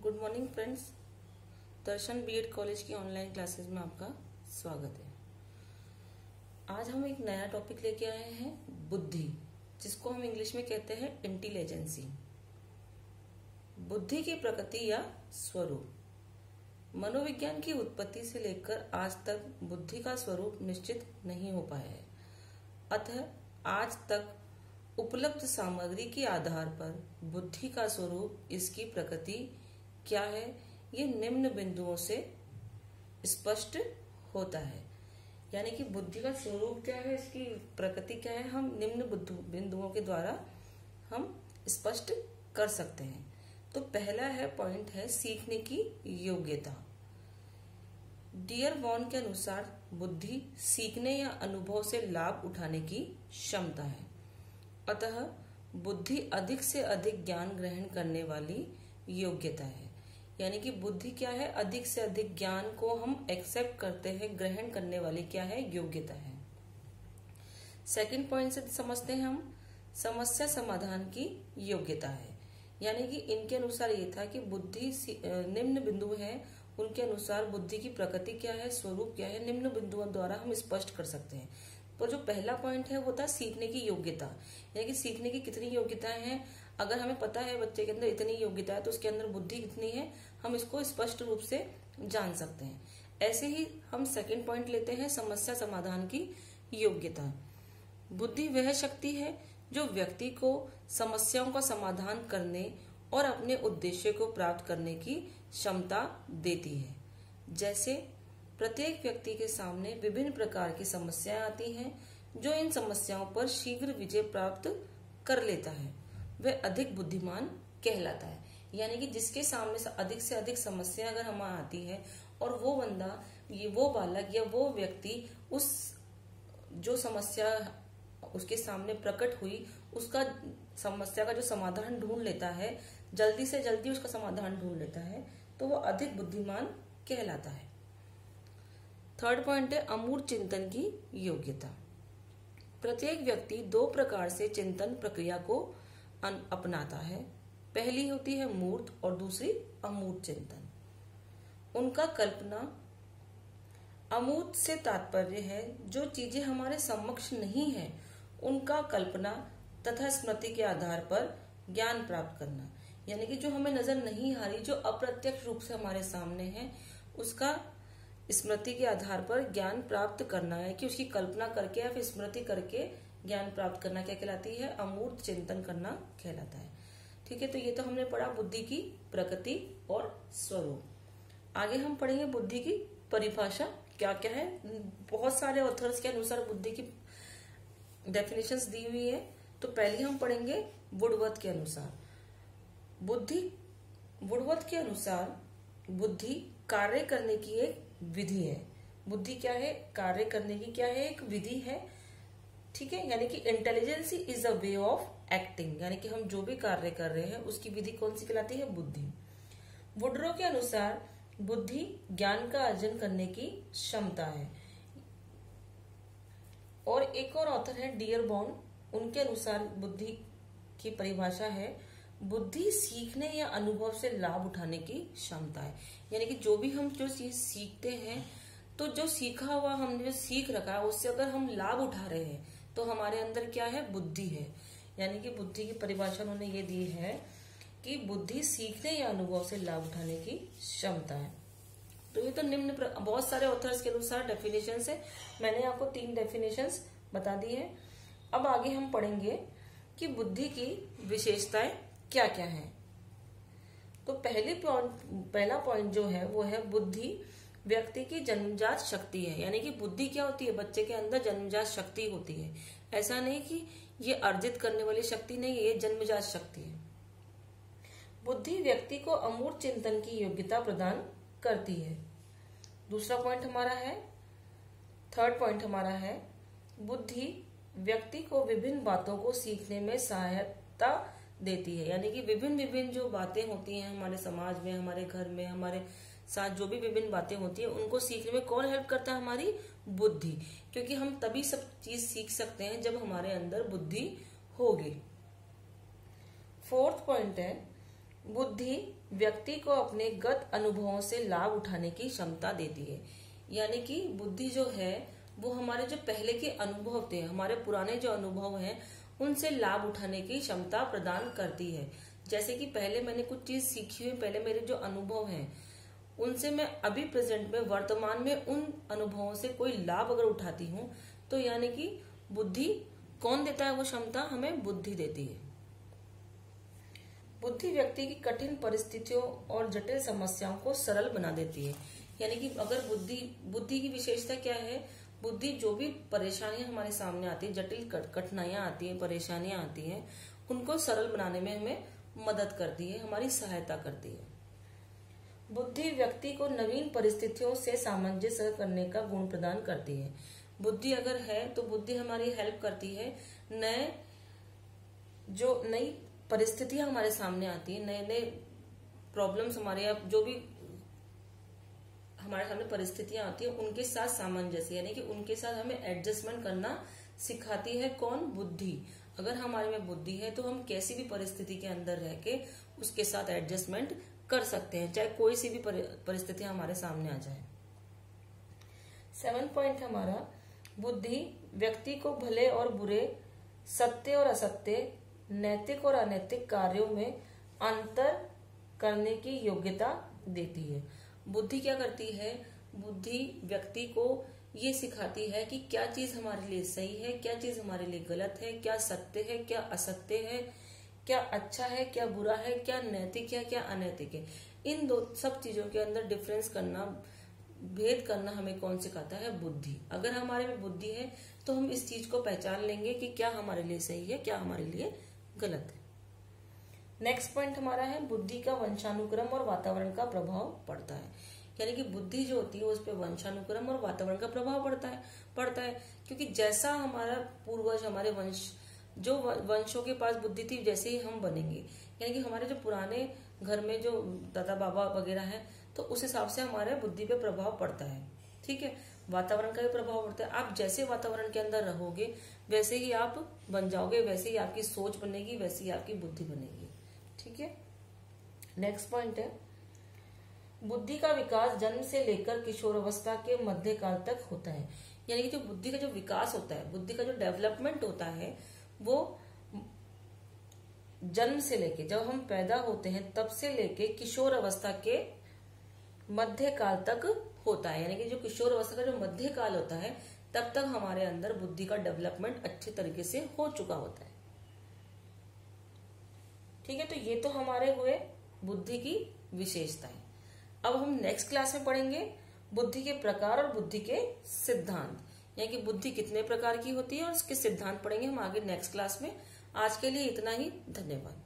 Good morning friends. Darshan BEd college की online classes में आपका स्वागत है। आज हम एक नया टॉपिक लेके आए हैं, बुद्धि, जिसको हम इंग्लिश में कहते हैं इंटेलिजेंसी। बुद्धि की प्रकृति या स्वरूप। मनोविज्ञान की उत्पत्ति से लेकर आज तक बुद्धि का स्वरूप निश्चित नहीं हो पाया है। अतः आज तक उपलब्ध सामग्री के आधार पर बुद्धि का स्वरूप, इसकी प्रकृति क्या है, ये निम्न बिंदुओं से स्पष्ट होता है। यानी कि बुद्धि का स्वरूप क्या है, इसकी प्रकृति क्या है, हम निम्न बिंदुओं के द्वारा हम स्पष्ट कर सकते हैं। तो पहला पॉइंट है सीखने की योग्यता। डियरबॉर्न के अनुसार बुद्धि सीखने या अनुभव से लाभ उठाने की क्षमता है। अतः बुद्धि अधिक से अधिक ज्ञान ग्रहण करने वाली योग्यता है। यानी कि बुद्धि क्या है, अधिक से अधिक ज्ञान को हम एक्सेप्ट करते हैं, ग्रहण करने वाली क्या है, योग्यता है। सेकंड पॉइंट से समझते हैं हम समस्या समाधान की योग्यता है। यानी कि इनके अनुसार ये था कि बुद्धि निम्न बिंदु है, उनके अनुसार बुद्धि की प्रकृति क्या है, स्वरूप क्या है, निम्न बिंदुओं द्वारा हम स्पष्ट कर सकते हैं। तो जो पहला पॉइंट है वो था सीखने की योग्यता। यानी कि सीखने की कितनी योग्यताएं हैं, अगर हमें पता है बच्चे के अंदर इतनी योग्यता है तो उसके अंदर बुद्धि कितनी है, हम इसको स्पष्ट रूप से जान सकते हैं। ऐसे ही हम सेकंड पॉइंट लेते हैं समस्या समाधान की योग्यता। बुद्धि वह शक्ति है जो व्यक्ति को समस्याओं का समाधान करने और अपने उद्देश्य को प्राप्त करने की क्षमता देती है। जैसे प्रत्येक व्यक्ति के सामने विभिन्न प्रकार की समस्याएं आती हैं, जो इन समस्याओं पर शीघ्र विजय प्राप्त कर लेता है वह अधिक बुद्धिमान कहलाता है। यानी कि जिसके सामने से अधिक समस्या अगर हमें आती है और वो बंदा, वो बालक या वो व्यक्ति उस जो समस्या उसके सामने प्रकट हुई, उसका समस्या का जो समाधान ढूंढ लेता है, जल्दी से जल्दी उसका समाधान ढूंढ लेता है, तो वो अधिक बुद्धिमान कहलाता है। थर्ड पॉइंट है अमूर्त चिंतन की योग्यता। प्रत्येक व्यक्ति दो प्रकार से चिंतन प्रक्रिया को अपनाता है। पहली होती है मूर्त और दूसरी अमूर्त चिंतन। उनका कल्पना, अमूर्त से तात्पर्य है जो चीजें हमारे समक्ष नहीं है उनका कल्पना तथा स्मृति के आधार पर ज्ञान प्राप्त करना। यानी कि जो हमें नजर नहीं आ रही, जो अप्रत्यक्ष रूप से हमारे सामने है, उसका स्मृति के आधार पर ज्ञान प्राप्त करना है, कि उसकी कल्पना करके या फिर स्मृति करके ज्ञान प्राप्त करना क्या कहलाती है, अमूर्त चिंतन करना कहलाता है। ठीक है, तो ये तो हमने पढ़ा बुद्धि की प्रकृति और स्वरूप। आगे हम पढ़ेंगे बुद्धि की परिभाषा क्या क्या है। बहुत सारे ऑथर्स के अनुसार बुद्धि की डेफिनेशंस दी हुई है। तो पहले हम पढ़ेंगे वुडवर्थ के अनुसार। वुडवर्थ के अनुसार बुद्धि कार्य करने की एक विधि है। बुद्धि क्या है, कार्य करने की क्या है, एक विधि है। ठीक है, यानी कि intelligence is a way of acting. यानी कि हम जो भी कार्य कर रहे हैं उसकी विधि कौन सी कहलाती है, बुद्धि। वुडरो के अनुसार बुद्धि ज्ञान का अर्जन करने की क्षमता है। और एक और ऑथर है डियरबॉर्न, उनके अनुसार बुद्धि की परिभाषा है बुद्धि सीखने या अनुभव से लाभ उठाने की क्षमता है। यानी कि जो भी हम जो चीज सीखते हैं, तो जो सीखा हुआ हमने जो सीख रखा है उससे अगर हम लाभ उठा रहे हैं तो हमारे अंदर क्या है, बुद्धि है। यानी कि बुद्धि की परिभाषा उन्होंने ये दी है कि बुद्धि सीखने या अनुभव से लाभ उठाने की क्षमता है। तो ये तो निम्न बहुत सारे ऑथर्स के अनुसार डेफिनेशन है। मैंने आपको 3 डेफिनेशंस बता दी है। अब आगे हम पढ़ेंगे कि बुद्धि की विशेषताएं क्या क्या है। तो पहला पॉइंट जो है वो है बुद्धि व्यक्ति की जन्मजात शक्ति है। यानी कि बुद्धि क्या होती है, बच्चे के अंदर जन्मजात शक्ति होती है। ऐसा नहीं कि ये अर्जित करने वाली शक्ति नहीं है, ये जन्मजात शक्ति है। बुद्धि व्यक्ति को अमूर्त चिंतन की योग्यता प्रदान करती है। दूसरा पॉइंट हमारा है, थर्ड पॉइंट हमारा है बुद्धि व्यक्ति को विभिन्न बातों को सीखने में सहायता देती है। यानी कि विभिन्न जो बातें होती हैं हमारे समाज में, हमारे घर में, हमारे साथ जो भी विभिन्न बातें होती है उनको सीखने में कौन हेल्प करता है, हमारी बुद्धि। क्योंकि हम तभी सब चीज सीख सकते हैं जब हमारे अंदर बुद्धि होगी। फोर्थ पॉइंट है बुद्धि व्यक्ति को अपने गत अनुभवों से लाभ उठाने की क्षमता देती है। यानी कि बुद्धि जो है वो हमारे जो पहले के अनुभव थे, हमारे पुराने जो अनुभव हैं, उनसे लाभ उठाने की क्षमता प्रदान करती है। जैसे कि पहले मैंने कुछ चीज सीखी हुई, पहले मेरे जो अनुभव हैं उनसे मैं अभी प्रेजेंट में वर्तमान में उन अनुभवों से कोई लाभ अगर उठाती हूँ, तो यानी कि बुद्धि कौन देता है वो क्षमता? हमें बुद्धि देती है। बुद्धि व्यक्ति की कठिन परिस्थितियों और जटिल समस्याओं को सरल बना देती है। यानी कि अगर बुद्धि की विशेषता क्या है? बुद्धि जो भी परेशानियां हमारे सामने आती है, जटिल कठिनाइयां आती हैं, परेशानियां आती हैं, उनको सरल बनाने में हमें मदद करती है, हमारी सहायता करती है। बुद्धि व्यक्ति को नवीन परिस्थितियों से सामंजस्य करने का गुण प्रदान करती है। बुद्धि अगर है तो बुद्धि हमारी हेल्प करती है नई परिस्थितियां हमारे सामने आती है, नए नए प्रॉब्लम्स हमारे, जो भी हमारे सामने परिस्थितियां आती है उनके साथ सामंजस्य, यानी कि उनके साथ हमें एडजस्टमेंट करना सिखाती है। कौन? बुद्धि। अगर हमारे में बुद्धि है तो हम किसी भी परिस्थिति के अंदर रह के उसके साथ एडजस्टमेंट कर सकते हैं, चाहे कोई सी भी परिस्थिति हमारे सामने आ जाए। 7 पॉइंट हमारा, बुद्धि व्यक्ति को भले और बुरे, सत्य और असत्य, नैतिक और अनैतिक कार्यों में अंतर करने की योग्यता देती है। बुद्धि क्या करती है? बुद्धि व्यक्ति को ये सिखाती है कि क्या चीज हमारे लिए सही है, क्या चीज हमारे लिए गलत है, क्या सत्य है, क्या असत्य है, क्या अच्छा है, क्या बुरा है, क्या नैतिक है, क्या अनैतिक है। इन दो सब चीजों के अंदर डिफरेंस करना, भेद करना हमें कौन सिखाता है? बुद्धि। अगर हमारे में बुद्धि है तो हम इस चीज को पहचान लेंगे कि क्या हमारे लिए सही है, क्या हमारे लिए गलत है। नेक्स्ट पॉइंट हमारा है, बुद्धि का वंशानुक्रम और वातावरण का प्रभाव पड़ता है। यानी कि बुद्धि जो होती है उस पर वंशानुक्रम और वातावरण का प्रभाव पड़ता है क्योंकि जैसा हमारा पूर्वज, हमारे जो वंशों के पास बुद्धि थी, जैसे ही हम बनेंगे। यानी कि हमारे जो पुराने घर में जो दादा बाबा वगैरह है, तो उस हिसाब से हमारे बुद्धि पे प्रभाव पड़ता है। ठीक है, वातावरण का भी प्रभाव पड़ता है। आप जैसे वातावरण के अंदर रहोगे वैसे ही आप बन जाओगे, वैसे ही आपकी सोच बनेगी, वैसे ही आपकी बुद्धि बनेगी। ठीक है, नेक्स्ट पॉइंट है, बुद्धि का विकास जन्म से लेकर किशोरावस्था के मध्यकाल तक होता है। यानी कि जो बुद्धि का जो विकास होता है, बुद्धि का जो डेवलपमेंट होता है, वो जन्म से लेके, जब हम पैदा होते हैं तब से लेके किशोर अवस्था के मध्यकाल तक होता है। यानी कि जो किशोर अवस्था का जो मध्यकाल होता है तब तक हमारे अंदर बुद्धि का डेवलपमेंट अच्छे तरीके से हो चुका होता है। ठीक है, तो ये तो हमारे हुए बुद्धि की विशेषताएं। अब हम नेक्स्ट क्लास में पढ़ेंगे बुद्धि के प्रकार और बुद्धि के सिद्धांत, यानी कि बुद्धि कितने प्रकार की होती है और उसके सिद्धांत पढ़ेंगे हम आगे नेक्स्ट क्लास में। आज के लिए इतना ही, धन्यवाद।